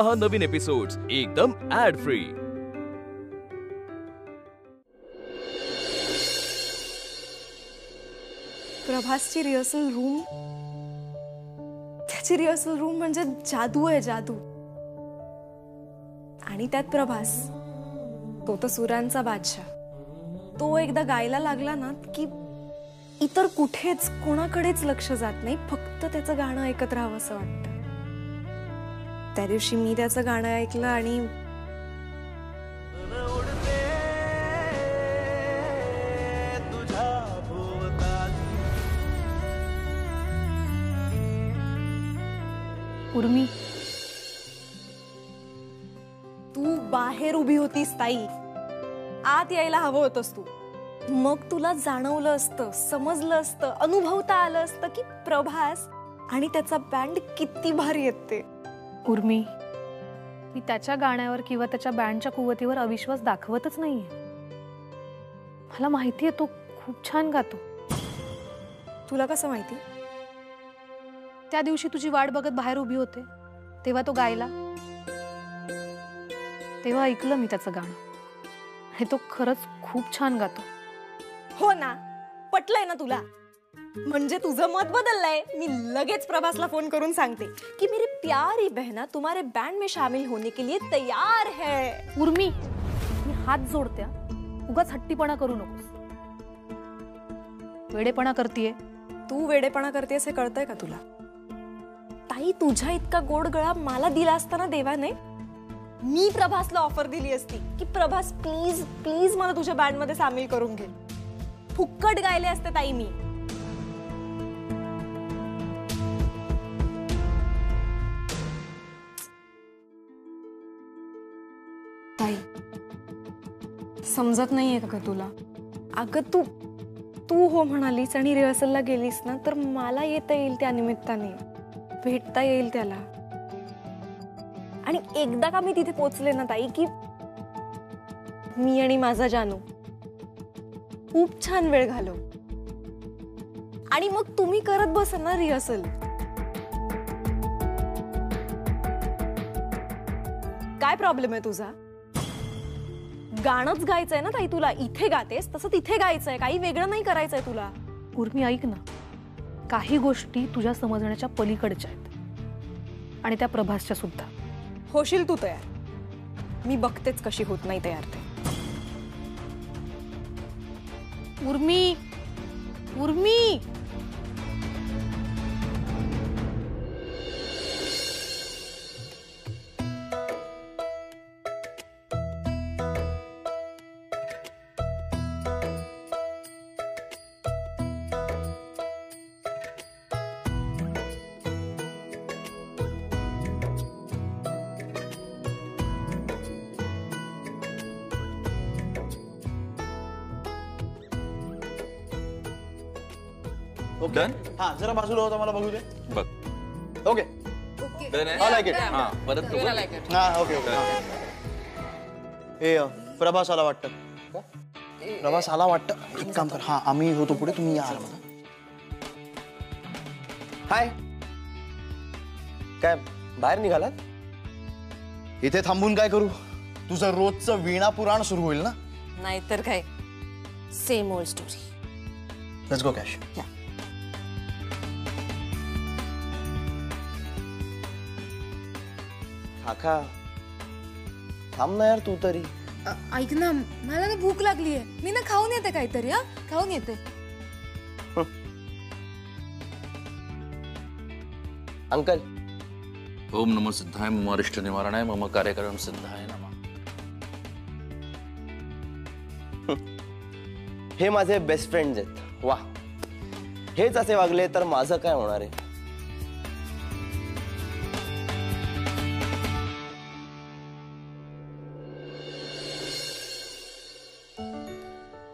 पहा नवीन एपिसोड्स एकदम add free. प्रभासची rehearsal room, त्याची रिहर्सल रूम म्हणजे जादू आहे, जादू। आणि त्यात प्रभास, तो तर सुरांचा बादशाह। तो एकदा गायला लागला ना की इतर कुठेच कोणाकडेच लक्ष जात नाही, फक्त त्याचं गाणं ऐकत राहावं असं वाटतं। त्या दिवशी मी त्याचं गाणं ऐकलं आणि उर्मी, तू बाहेर उभी होतीस ताई, आत यायला हवं होतंस तू। मग तुला जाणवलं असतं, समजलं असतं, अनुभवता आलं असतं की प्रभास आणि त्याचा बँड किती भारी येते। उर्मी, मी त्याच्या गाण्यावर किंवा त्याच्या बँडच्या कुवतीवर अविश्वास दाखवतच नाहीये। मला माहितीये तो खूप छान गातो। तुला कसं माहिती? त्या दिवशी तुझी वाट बघत बाहेर उभी होते तेव्हा तो गायला, तेव्हा ऐकलं मी त्याचं गाणं आणि तो खरंच खूप छान गातो। हो ना, पटलंय ना तुला? म्हणजे तुझं मत बदललंय। मी लगेच प्रभासला फोन करून सांगते कि मेरी प्यारी बहना तुम्हारे बैंड में शामिल होने के लिए तैयार है। उर्मी, मी हात जोडते, उगाच हट्टीपणा करू नकोस। वेडेपणा करतीये तू, वेडेपणा करतेस हे कळतंय का तुला? ताई, तुझ्या इतका गोड गळा मला दिला असताना देवाने, मी प्रभासला ऑफर दिली असती की प्रभास प्लीज प्लीज मला तुझ्या बँड मध्ये सामील करून घे। फुक्कट गायले असते ताई मी। ताई, समजत नाहीये का तुला? अगं तू हो म्हणालीस आणि रिहर्सलला गेलीस ना, तर मला येता येईल त्या निमित्ताने, भेटता येईल त्याला। आणि एकदा का मी तिथे पोहोचले ना ताई की मी आणि माझा जानू खूप छान वेळ घालवू। आणि मग तुम्ही करत बसा ना रिहर्सल। काय प्रॉब्लेम आहे तुझा? गाणंच गायचंय ना ताई तुला, इथे गातेस तसं तिथे गायचंय, काही वेगळं नाही करायचंय तुला। उर्मी, ऐक ना, काही गोष्टी तुझ्या समजण्याच्या पलीकडच्या आहेत आणि त्या प्रभासच्या सुद्धा। होशील तू तयार, मी बघतेच कशी होत नाही तयार ते। उर्मी, उर्मी, ओके, हाँ जरा बाजूला होता मला बघू दे। बघ, ओके I like it. हाँ, परत तू बोल. हाँ ओके ओके। ए प्रभास आला वाटतं। प्रभास आला वाटतं। एक काम कर, हाँ आम्ही होतो पुढे, तुम्ही या आरामात। हाय, काय बाहेर निघालात? इथे थांबून काय करू? तुझं रोजचं वीणा पुराण सुरू होईल ना? नाहीतर काय, same old story. Let's go cash. काका थांब ना यार तू तरी। ऐक ना, मला ना भूक लागली आहे, मी ना खाऊन येते काहीतरी। हा, खाऊन येते। अंकल, ओम नमो सिद्धाय मम अरिष्ट निवारणाय मम कार्यक्रम सिद्धाय नमः। हे माझे बेस्ट फ्रेंड्स आहेत। वाह, हेच असे वागले तर माझं काय होणार आहे?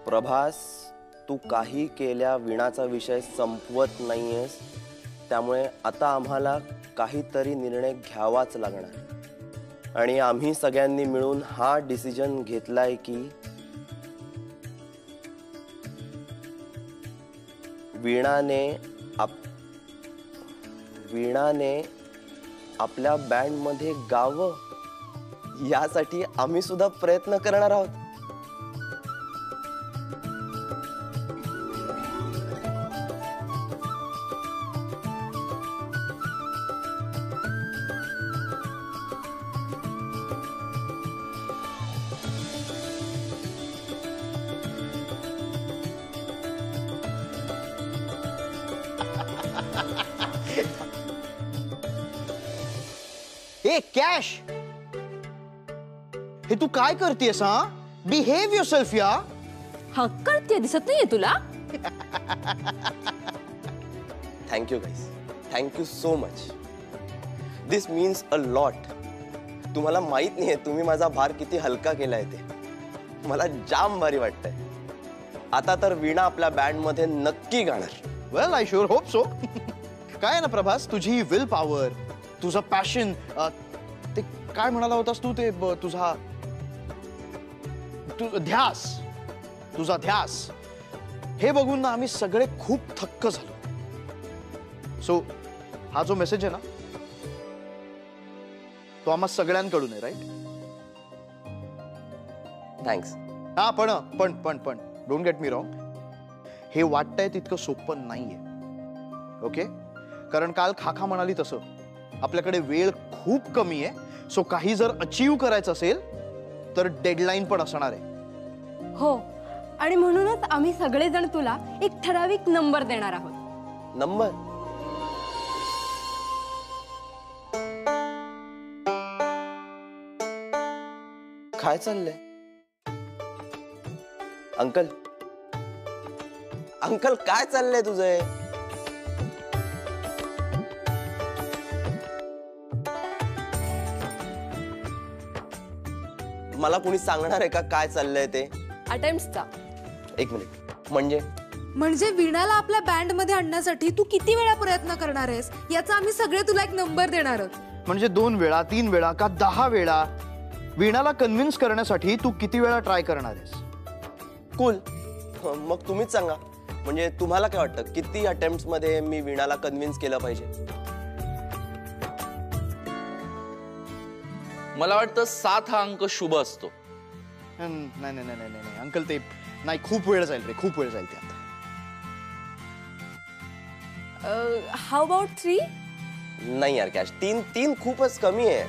प्रभास, तू काही केल्या वीणाचा विषय संपवत नाहीयेस, त्यामुळे आता आम्हाला काहीतरी निर्णय घ्यावाच लागणार। आणि आम्ही सगळ्यांनी मिळून हा डिसिजन घेतलाय की वीणाने आपल्या बँडमध्ये गावं, यासाठी आम्ही सुद्धा प्रयत्न करणार आहोत. ए कॅश, हे तू काय करतेस? हा, बिहेव युअरसेल्फ या. कळते दिसत नाहीये तुला? Thank you guys, thank you so much. This means a lot. तुम्हाला माहित नाहीये तुम्ही माझा भार किती हलका केलाय ते. मला जाम भारी वाटतंय. आता तर वीणा आपल्या बँड मध्ये नक्की गाणार. Well I sure hope so. काय आहे ना प्रभास, तुझी विल पॉवर, तुझं पॅशन, ते काय म्हणाला होतास तू, ते तुझा ध्यास, तुझा ध्यास, हे बघून ना आम्ही सगळे खूप थक्क झालो. सो हा जो मेसेज आहे ना, तो आम्हा सगळ्यांकडून आहे, राईट? थँक्स. हा, पण डोंट गेट मी रॉंग, हे वाटतंय तितकं सोपं नाहीये. ओके, कारण काल खाखा म्हणाली तसं आपल्याकडे वेळ खूप कमी आहे. सो काही जर अचीव करायचं असेल तर डेडलाईन पण असणार आहे. हो, आणि म्हणूनच आम्ही सगळेजण तुला एक ठराविक नंबर देणार आहोत. नंबर? काय चाललंय? अंकल, अंकल काय चाललंय तुझं? मला कोणी सांगणार आहे का काय चाललंय ते? अटेम्प्ट्सचा. एक मिनिट. म्हणजे वीणाला आपल्या बँड मध्ये आणण्यासाठी तू किती वेळा प्रयत्न करणार आहेस याचा आम्ही सगळे तुला एक नंबर देणार आहोत. म्हणजे 2 वेळा, 3 वेळा का 10 वेळा? वीणाला कन्व्हिन्स करण्यासाठी तू किती वेळा ट्राय करणार आहेस? कूल. मग तुम्हीच सांगा, म्हणजे तुम्हाला काय वाटतं किती अटेम्प्ट्स मध्ये मी वीणाला कन्व्हिन्स केलं पाहिजे? मला वाटतं 7 हा अंक शुभ असतो. नाही नाही नाही नाही अंकल, ते नाही, खूप वेळ जाईल रे, खूप वेळ जाईल ते. आता हाऊ अबाउट 3? नाही यार कॅश, 3 खूपच कमी आहे.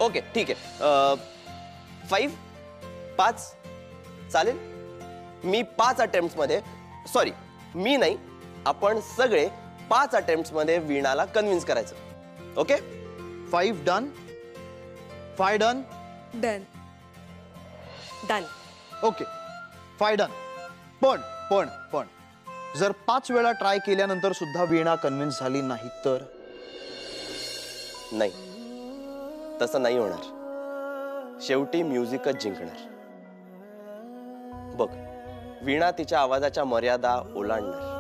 ओके ठीक आहे. 5 चालेल. मी 5 अटेम्प्ट्स मध्ये, सॉरी मी नाही, आपण सगळे 5 अटेम्प्ट्स मध्ये वीणाला कन्व्हिन्स करायचं. Okay? 5 done, 5 done, done. Done. Okay 5 done. पण जर 5 वेळा ट्राय केल्यानंतर सुद्धा वीणा कन्व्हिन्स झाली नाही तर? नाही, तसं नाही होणार. शेवटी म्युझिकच जिंकणार. बघ, वीणा तिच्या आवाजाच्या मर्यादा ओलांडणार.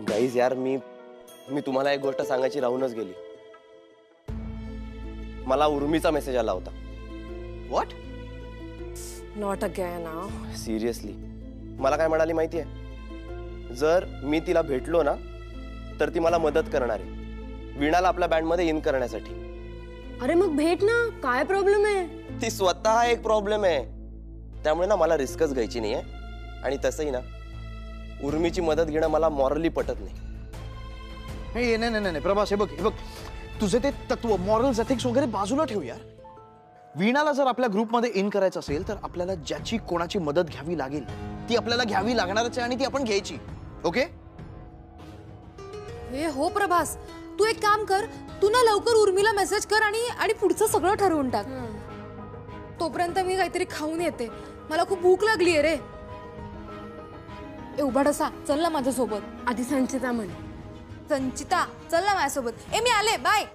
गाईज यार, मी तुम्हाला एक गोष्ट सांगायची राहूनच गेली. मला उर्मीचा मेसेज आला होता. व्हॉट? Not again. सिरियसली. मला काय म्हणाली माहितीये? जर मी तिला भेटलो ना तर ती मला मदत करणार आहे वीणाला आपल्या बँड मध्ये इन करण्यासाठी. अरे मग भेट ना, काय प्रॉब्लेम आहे? ती स्वतः एक प्रॉब्लेम आहे, त्यामुळे ना मला रिस्कच घ्यायची नाहीये. आणि तसंही ना उर्मीची मदत घेणं मला मॉरली पटत नाही. नाही प्रभास, हे बघ तुझे ते तत्व, मॉरल्स, एथिक्स वगैरे बाजूला ठेव यार. वीणाला जर आपल्या ग्रुपमध्ये इन करायचं असेल तर आपल्याला ज्याची कोणाची मदत घ्यावी लागेल ती आपल्याला घ्यावी लागणारच आहे, आणि ती आपण घ्यायची. ओके? हे हो प्रभास, तू एक काम कर, तू ना लवकर उर्मीला मेसेज कर आणि पुढचं सगळं ठरवून टाक. तोपर्यंत मी काहीतरी खाऊन येते, मला खूप भूक लागली आहे रे. उभाडसा, चल ना माझ्यासोबत. आधी संचिता म्हण. संचिता, चल ना माझ्यासोबत. मी आले, बाय.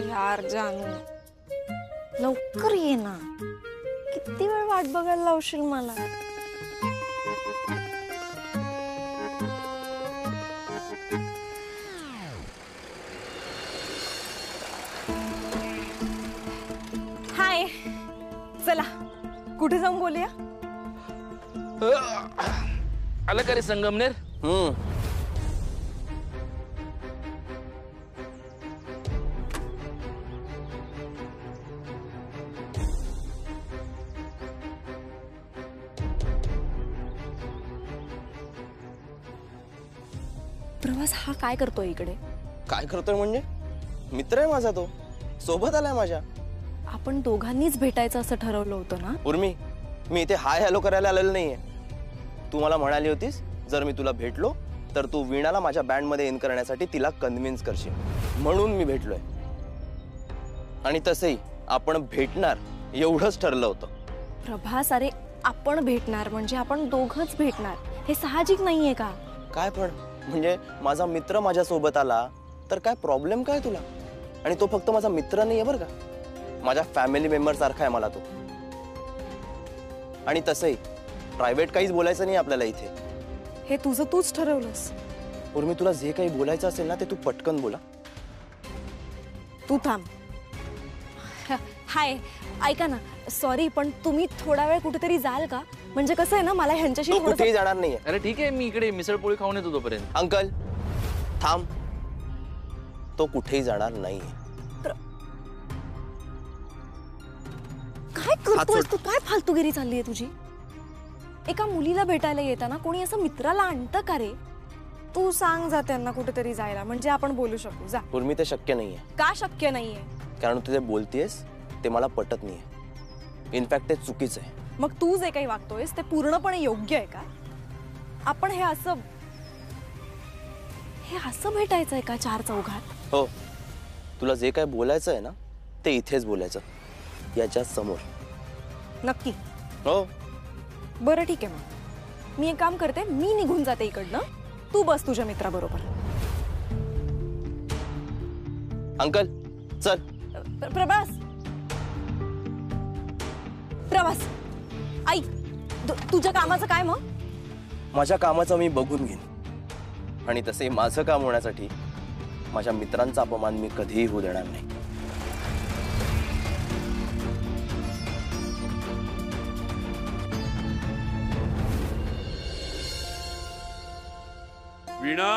यार जानू, लवकर ये ना. किती वेळ वाट बघायला लावशील मला? कुठे जाऊन बोलूया? आलं का रे संगमनेर? प्रवास हा काय करतोय इकडे? काय करतोय म्हणजे? मित्र आहे माझा तो, सोबत आलाय माझ्या. आपण दोघांनीच भेटायचं असं ठरवलं होतं ना? उर्मी, मी इथे हाय हॅलो करायला आलेलो नाहीये. तू मला म्हणाली होतीस जर मी तुला भेटलो तर तू वीणाला माझ्या बँडमध्ये इन करण्यासाठी तिला कन्व्हिन्स करशील, म्हणून मी भेटलोय. आणि तसंही आपण भेटणार एवढंच ठरलं होतं. प्रभास, अरे आपण भेटणार म्हणजे आपण दोघंच भेटणार, हे साहजिक नाहीये का? काय पण म्हणजे माझा मित्र माझ्या सोबत आला तर काय प्रॉब्लेम काय तुला? आणि तो फक्त माझा मित्र नाहीये बरं का, माझ्या फॅमिली मेंबर सारखा आहे मला तो. आणि तसंही प्रायव्हेट काहीच बोलायचं नाही आपल्याला इथे. हे तुझं तूच ठरवलंस. उर्मी, तुला जे काही बोलायचं असेल ना ते तू पटकन बोला. तू थांब. हाय, ऐका ना, सॉरी पण तुम्ही थोडा वेळ कुठेतरी जाल का? म्हणजे कसं आहे ना, मला ह्यांच्याशी तू थोडंसं- कुठेही जाणार नाहीये. अरे ठीक आहे, मी इकडे मिसळपोळी खाऊन येतो तोपर्यंत. अंकल थांब, तो कुठेही जाणार नाहीये. काय करतोयस तू? काय फालतूगिरी चालली आहे तुझी? एका मुलीला भेटायला येताना कोणी असं मित्राला आणतं का रे? तू सांग जा त्यांना कुठेतरी जायला, म्हणजे आपण बोलू शकू. जा. उर्मी, ते शक्य नाहीये. का शक्य नाहीये? कारण तू जे बोलतेस ते मला पटत नाहीये. इनफॅक्ट ते चुकीचं आहे. मग तू जे काही वागतोयस ते पूर्णपणे योग्य आहे का? आपण हे असं भेटायचंय का चार चौघात? हो, तुला जे काय बोलायचं आहे ना ते इथेच बोलायचं, याच्या समोर. नक्की? हो. बरं ठीक आहे, मग मी एक काम करते, मी निघून जाते इकडनं, तू बस तुझ्या मित्राबरोबर. अंकल चल. प्रभास, प्रभास ऐक, तुझ्या कामाचं काय मग? माझ्या कामाचं मी बघून घेईन. आणि तसे माझं काम होण्यासाठी माझ्या मित्रांचा अपमान मी कधीही होऊ देणार नाही. वीणा,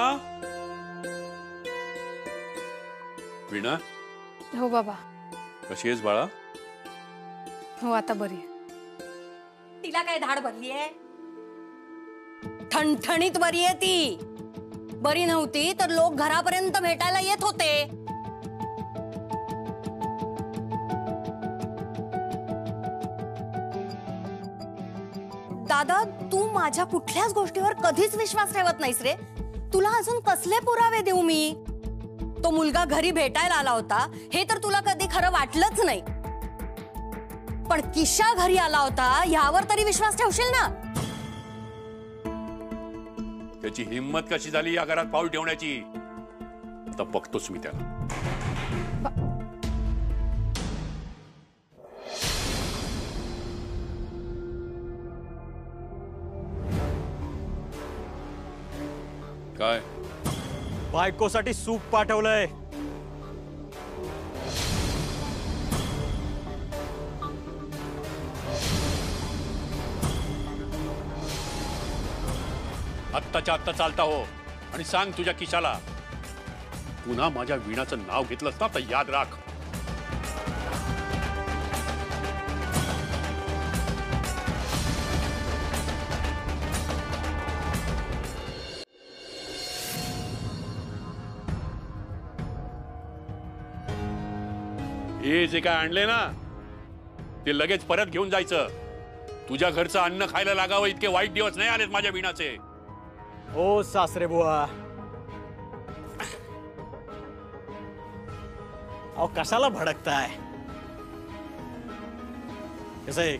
वीणा, हो बाबा. कशी आहेस बाळा? हो, आता बरी आहे. तिला काय धाड भरली आहे? ठणठणीत बरी आहे ती. बरी नव्हती तर लोक घरापर्यंत भेटायला येत होते. दादा, तू माझ्या कुठल्याच गोष्टीवर कधीच विश्वास ठेवत नाहीस रे. तुला अजून कसले पुरावे देऊ मी? तो मुलगा घरी भेटायला आला होता हे तर तुला कधी खरं वाटलंच नाही, पण किशा घरी आला होता ह्यावर तरी विश्वास ठेवशील ना? त्याची हिंमत कशी झाली या घरात पाऊल ठेवण्याची? आता बघतोच मी त्याला. काय बायकोसाठी सूप पाठवलंय. आत्ताच्या आत्ता चालता हो आणि सांग तुझ्या किशाला, पुन्हा माझ्या वीणाचं नाव घेतलंस ना तर याद राख. हे जे काय आणले ना ते लगेच परत घेऊन जायचं. तुझ्या घरचं अन्न खायला लागावं इतके वाईट दिवस नाही आलेत माझ्या वीणाचे. हो सासरे बुवा, अहो कशाला भडकताय? कसं आहे,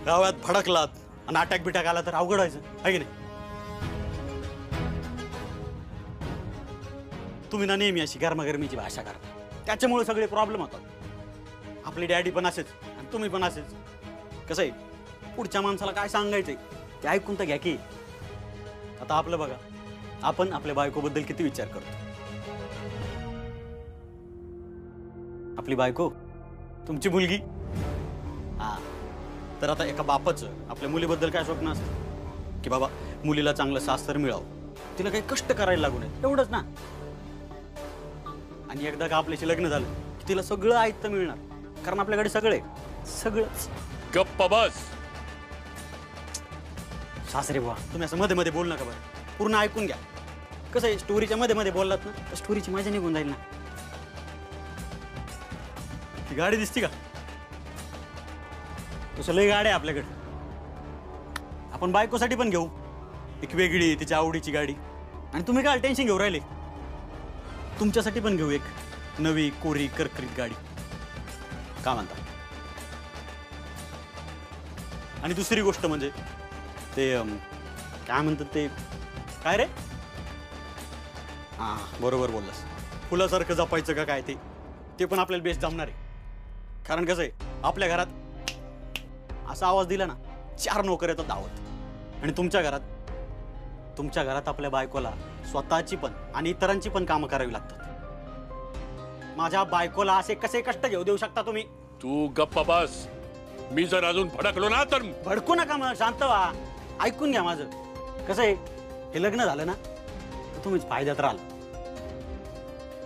गावात भडकलात आणि अटॅक बिटॅक आला तर अवघड व्हायचं आहे की नाही? तुम्ही ना नेहमी अशी गरमागरमीची भाषा करता, त्याच्यामुळे सगळे प्रॉब्लेम होतात. आपली डॅडी पण असेच आणि तुम्ही पण असेच. कसं आहे, पुढच्या माणसाला काय सांगायचंय ते ऐकून तर घ्या की. आता आपलं बघा, आपण आपल्या बायकोबद्दल किती विचार करतो. आपली बायको तुमची मुलगी, हा तर आता एका बापाचं आपल्या मुलीबद्दल काय स्वप्न असतं की बाबा मुलीला चांगलं सासर मिळावं, तिला काही कष्ट करायला लागू नये, एवढंच ना. आणि एकदा का आपल्याशी लग्न झालं की तिला सगळं आयत्त मिळणार, कारण आपल्याकडे सगळे सगळंच. गप्प बस. सासरे बुवा, तुम्ही असं मध्ये मध्ये बोल नका बरं, पूर्ण ऐकून घ्या. कसं आहे, स्टोरीच्या मध्ये मध्ये बोललात ना तर स्टोरीची मजा निघून जाईल ना. ती गाडी दिसती का? तसं लय गाडी आहे आपल्याकडे. आपण बायकोसाठी पण घेऊ एक वेगळी तिच्या आवडीची गाडी. आणि तुम्ही काय टेन्शन घेऊ राहिले, तुमच्यासाठी पण घेऊ एक नवी कोरी करकरीत गाडी. का म्हणता? आणि दुसरी गोष्ट म्हणजे ते काय म्हणतात ते, काय रे, हा बरोबर बोललास, फुलासारखं जपायचं का काय ते पण आपल्याला बेस्ट जमणार आहे. कारण कसं आहे, आपल्या घरात असा आवाज दिला ना 4 नोकर येतात धावत. आणि तुमच्या घरात आपल्या बायकोला स्वतःची पण आणि इतरांची पण कामं करावी लागतात. माझ्या बायकोला असे कसे कष्ट घेऊ देऊ शकता तुम्ही? तू गप्प बस. मी जर अजून भडकलो ना तर भडकू नका, मग शांत व्हा, ऐकून घ्या माझं. कसं आहे, हे लग्न झालं ना तर तुम्हीच फायद्यात राहाल.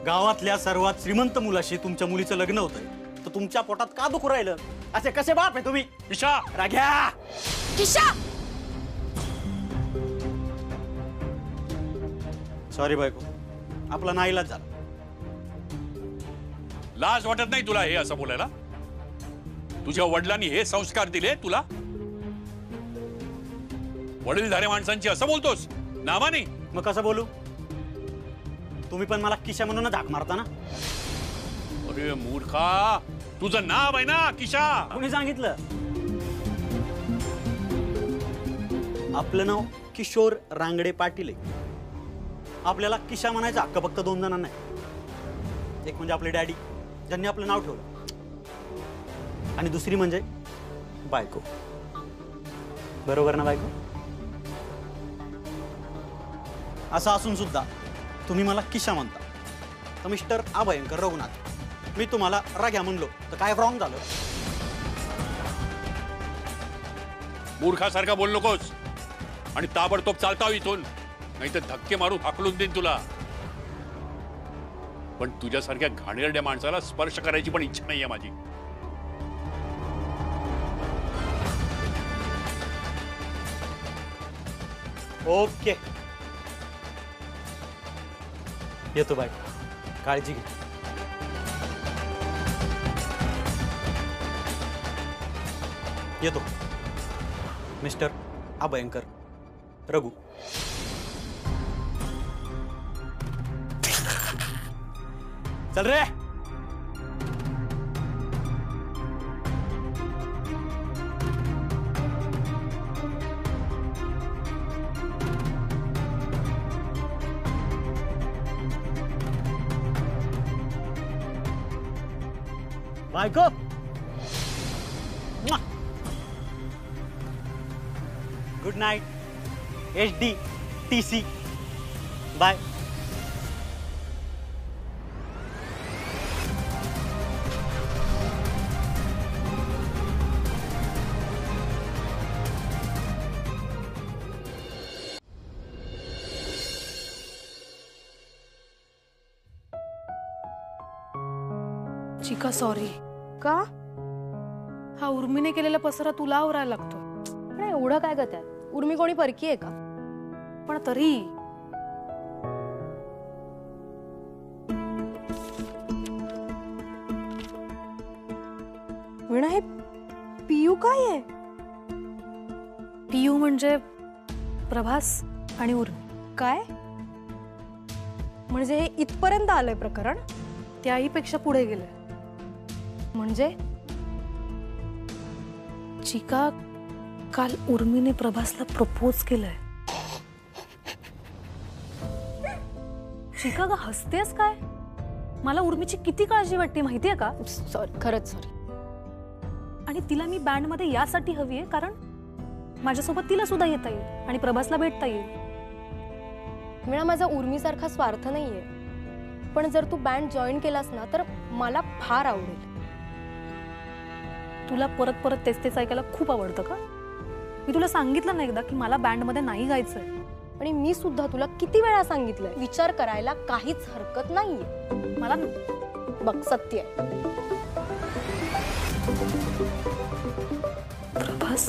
गावातल्या सर्वात श्रीमंत मुलाशी तुमच्या मुलीचं लग्न होतंय तर तुमच्या पोटात का दुखू राहिलं? असे कसे बाप आहे तुम्ही? किशा, राग्या किशा, सॉरी बायको, आपला नाईलाज झाला. लाज वाटत नाही तुला हे असं बोलायला? तुझ्या वडिलांनी हे संस्कार दिले तुला? वडीलधारे माणसांची असं बोलतोस नावाने? मग कसं बोलू? तुम्ही पण मला किशा म्हणून धाक मारता ना. अरे मूर्खा, तुझं नाव आहे ना किशा. कोणी सांगितलं? आपलं नाव किशोर रांगडे पाटील आहे. आपल्याला किशा म्हणायचा हक्क फक्त 2 जणांना आहे. एक म्हणजे आपले डॅडी, ज्यांनी आपलं नाव ठेवलं, आणि दुसरी म्हणजे बायको. बरोबर ना बायको? असं असून सुद्धा तुम्ही मला किशा म्हणता. तर मिस्टर अभयंकर रघुनाथ, मी तुम्हाला राग्या म्हणलो तर काय रॉंग झालं? मूर्खासारखा बोल नकोस. आणि ताबडतोब चालता इथून, नाही तर धक्के मारून हाकलून देईन तुला. पण तुझ्यासारख्या घाणेरड्या माणसाला स्पर्श करायची पण इच्छा नाहीये माझी. ओके, येतो बाय, काळजी घे. येतो मिस्टर अभयंकर रघु. चल रे. बायको, good night. HD TC, bye. चिका सॉरी. का? हा उर्मीने केलेला पसरा तुला आवरायला लागतो. पण एवढं काय ग त्यात? उर्मी कोणी परकी आहे का? पण तरी विणा, हे पियू काय आहे? पियू म्हणजे प्रभास आणि उर्मी. काय म्हणजे हे इथपर्यंत आलंय प्रकरण? त्याहीपेक्षा पुढे गेलंय. म्हणजे चिका, काल उर्मीने प्रभासला प्रपोज केलंय. चिका ग, हसतेस काय? मला उर्मीची किती काळजी वाटते माहितीये का? सॉरी, खरंच सॉरी. आणि तिला मी बँड मध्ये यासाठी हवी आहे कारण माझ्यासोबत तिला सुद्धा येता येईल आणि प्रभासला भेटता येईल. मीना, माझा उर्मीसारखा स्वार्थ नाहीये, पण जर तू बँड जॉईन केलास ना तर मला फार आवडेल. तुला परत परत तेच तेच ऐकायला खूप आवडतं का? मी तुला सांगितलं ना एकदा की मला बँडमध्ये नाही गायचंय. आणि मी सुद्धा तुला किती वेळा सांगितलंय विचार करायला काहीच हरकत नाहीये. मला बघ सत्य आहे. प्रभास